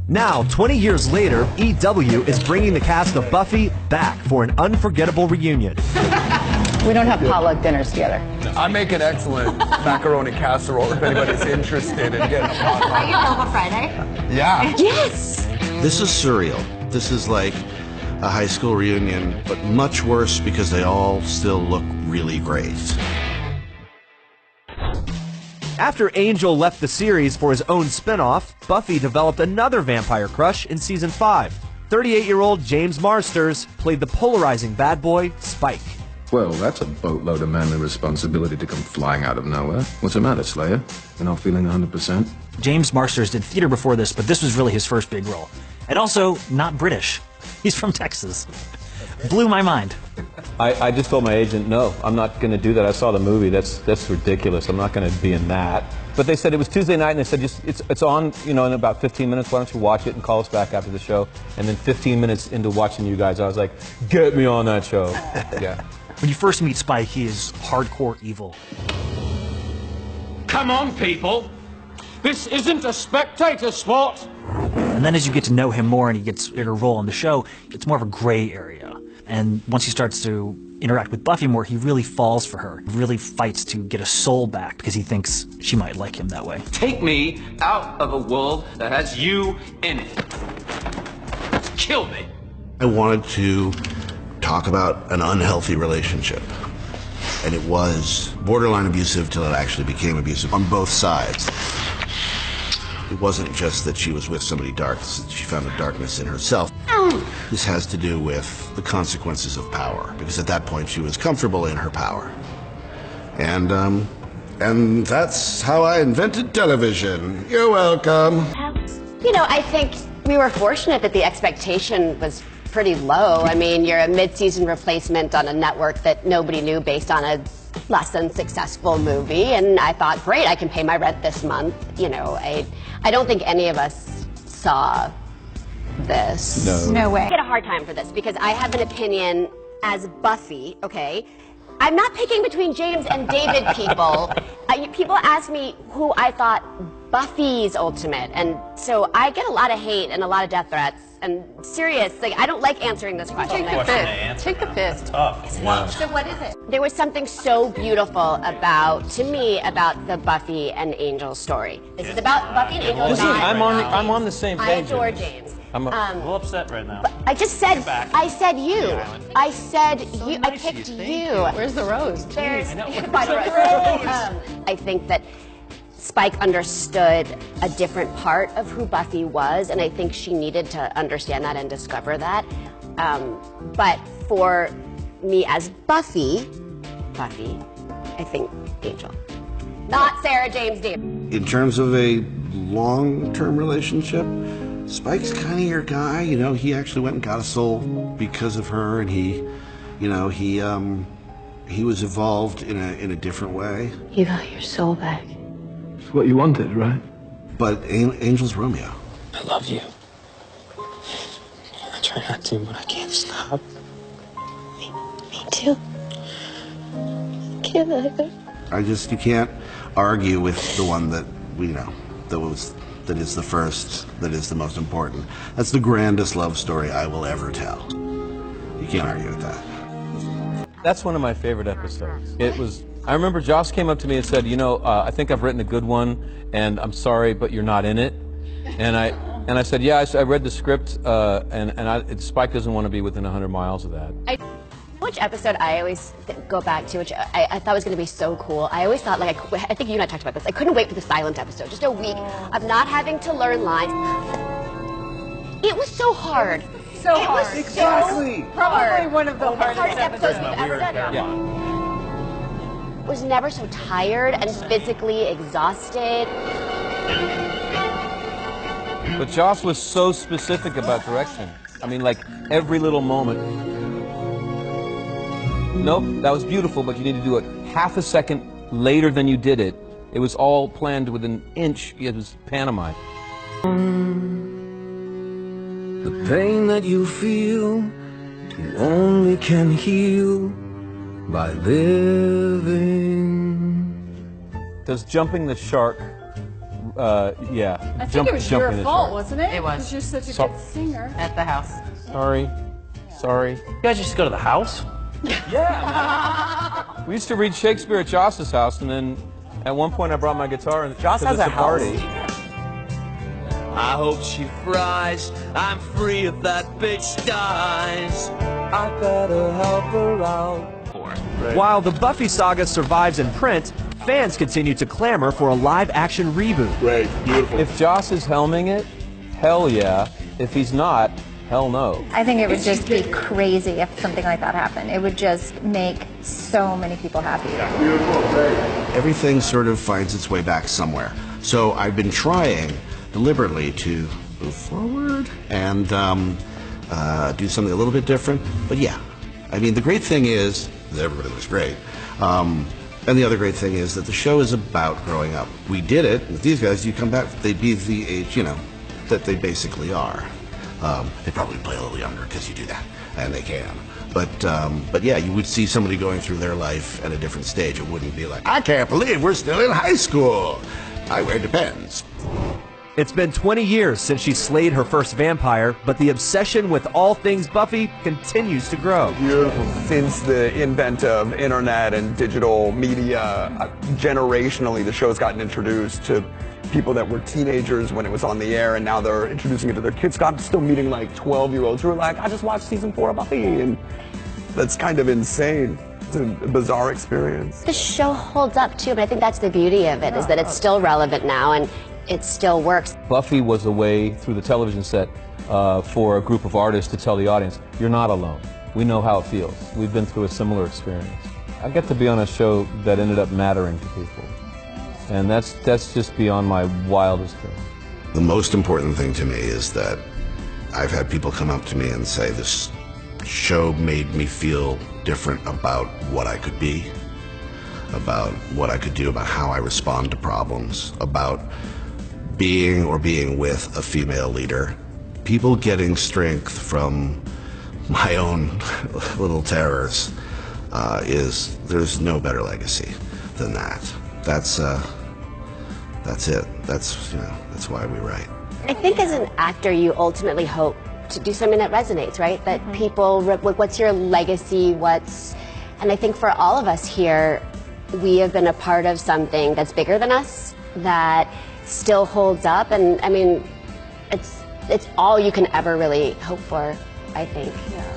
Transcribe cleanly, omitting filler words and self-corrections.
Now, 20 years later, EW is bringing the cast of Buffy back for an unforgettable reunion. We don't have potluck dinners together. I make an excellent macaroni casserole if anybody's interested in getting a potluck. Are you available Friday? Yeah. Yes! This is surreal. This is like a high school reunion, but much worse because they all still look really great. After Angel left the series for his own spin-off, Buffy developed another vampire crush in season 5. 38-year-old James Marsters played the polarizing bad boy, Spike. Well, that's a boatload of manly responsibility to come flying out of nowhere. What's the matter, Slayer? You're not feeling 100%? James Marsters did theater before this, but this was really his first big role. And also, not British. He's from Texas. Blew my mind. I just told my agent, no, I'm not going to do that. I saw the movie. That's ridiculous. I'm not going to be in that. But they said it was Tuesday night, and they said it's on, in about 15 minutes. Why don't you watch it and call us back after the show? And then 15 minutes into watching you guys, I was like, get me on that show. Yeah. When you first meet Spike, he is hardcore evil. Come on, people. This isn't a spectator sport. And then as you get to know him more and he gets a bigger role in the show, it's more of a gray area. And once he starts to interact with Buffy more, he really falls for her. He really fights to get a soul back because he thinks she might like him that way. Take me out of a world that has you in it. Kill me. I wanted to talk about an unhealthy relationship. And it was borderline abusive till it actually became abusive on both sides. It wasn't just that she was with somebody dark, she found a darkness in herself. This has to do with the consequences of power, because at that point she was comfortable in her power. And that's how I invented television. You're welcome. I think we were fortunate that the expectation was pretty low. I mean, you're a mid-season replacement on a network that nobody knew based on a less than successful movie, and I thought, great, I can pay my rent this month. I don't think any of us saw this. No way. I get a hard time for this because I have an opinion as Buffy, okay? I'm not picking between James and David, people. People ask me who I thought Buffy's ultimate, and so I get a lot of hate and a lot of death threats. And serious, I don't like answering this question. Take the fist. Tough. Yeah. So what is it? There was something so beautiful to me about the Buffy and Angel story. This is about Buffy and Angel. Listen, I'm on the same page. I adore James. I'm a little upset right now. I just said, I said you. I said you. I picked you. Where's the rose? There's by the rose. I think that Spike understood a different part of who Buffy was, and I think she needed to understand that and discover that. But for me as Buffy, I think Angel. Not Sarah James Dio. In terms of a long-term relationship, Spike's kind of your guy. He actually went and got a soul because of her, and he was evolved in a different way. You got your soul back. It's what you wanted, right? But Angel's Romeo. I love you. I try not to, but I can't stop. Me too. Can't either. You can't argue with the one that that is the first, that is the most important. That's the grandest love story I will ever tell. You can't argue with that. That's one of my favorite episodes. I remember Joss came up to me and said, I think I've written a good one, and I'm sorry, but you're not in it. And I said, yeah, I read the script, and Spike doesn't want to be within 100 miles of that. Which episode I always go back to, which I thought was going to be so cool. I always thought, I think you and I talked about this, I couldn't wait for the silent episode, just a week of not having to learn lines. It was so hard. So hard. Exactly. Probably one of the hardest episodes we've ever done. Yeah. Was never so tired and physically exhausted. But Joss was so specific about direction. I mean, every little moment. Nope, that was beautiful, but you need to do it half a second later than you did it. It was all planned with an inch. It was pantomime. The pain that you feel, you only can heal by living. Does jumping the shark yeah. I think it was your in his fault, heart. wasn't it? It was. Because you're such a So- good singer. At the house. Sorry. You guys used to go to the house? We used to read Shakespeare at Joss's house, and then at one point I brought my guitar and Joss has a party. I hope she fries. I'm free if that bitch dies. I better help her out. While the Buffy saga survives in print, fans continue to clamor for a live-action reboot. Great, beautiful. If Joss is helming it, hell yeah. If he's not, hell no. I think it would just be crazy if something like that happened. It would just make so many people happy. Beautiful, great. Everything sort of finds its way back somewhere. So I've been trying deliberately to move forward and do something a little bit different. But yeah, I mean, the great thing is that everybody looks great. And the other great thing is that the show is about growing up. We did it with these guys. You come back, they'd be the age, that they basically are. They probably play a little younger because you do that, and they can. But yeah, you would see somebody going through their life at a different stage. It wouldn't be like, I can't believe we're still in high school. I wear Depends. It's been 20 years since she slayed her first vampire, but the obsession with all things Buffy continues to grow. Beautiful. Since the invent of internet and digital media, generationally, the show's gotten introduced to people that were teenagers when it was on the air, and now they're introducing it to their kids. I'm still meeting like 12-year-olds who are like, I just watched season 4 of Buffy, and that's kind of insane. It's a bizarre experience. The show holds up too, but I think that's the beauty of it, is that it's still relevant now and it still works. Buffy was a way through the television set for a group of artists to tell the audience, you're not alone. We know how it feels. We've been through a similar experience. I get to be on a show that ended up mattering to people. And that's just beyond my wildest dreams. The most important thing to me is that I've had people come up to me and say, this show made me feel different about what I could be, about what I could do, about how I respond to problems, about being or being with a female leader. People getting strength from my own little terrors there's no better legacy than that. That's it. That's why we write. I think as an actor, you ultimately hope to do something that resonates, right? That people, what's your legacy? And I think for all of us here, we have been a part of something that's bigger than us, that still holds up, and I mean, it's all you can ever really hope for, I think. Yeah.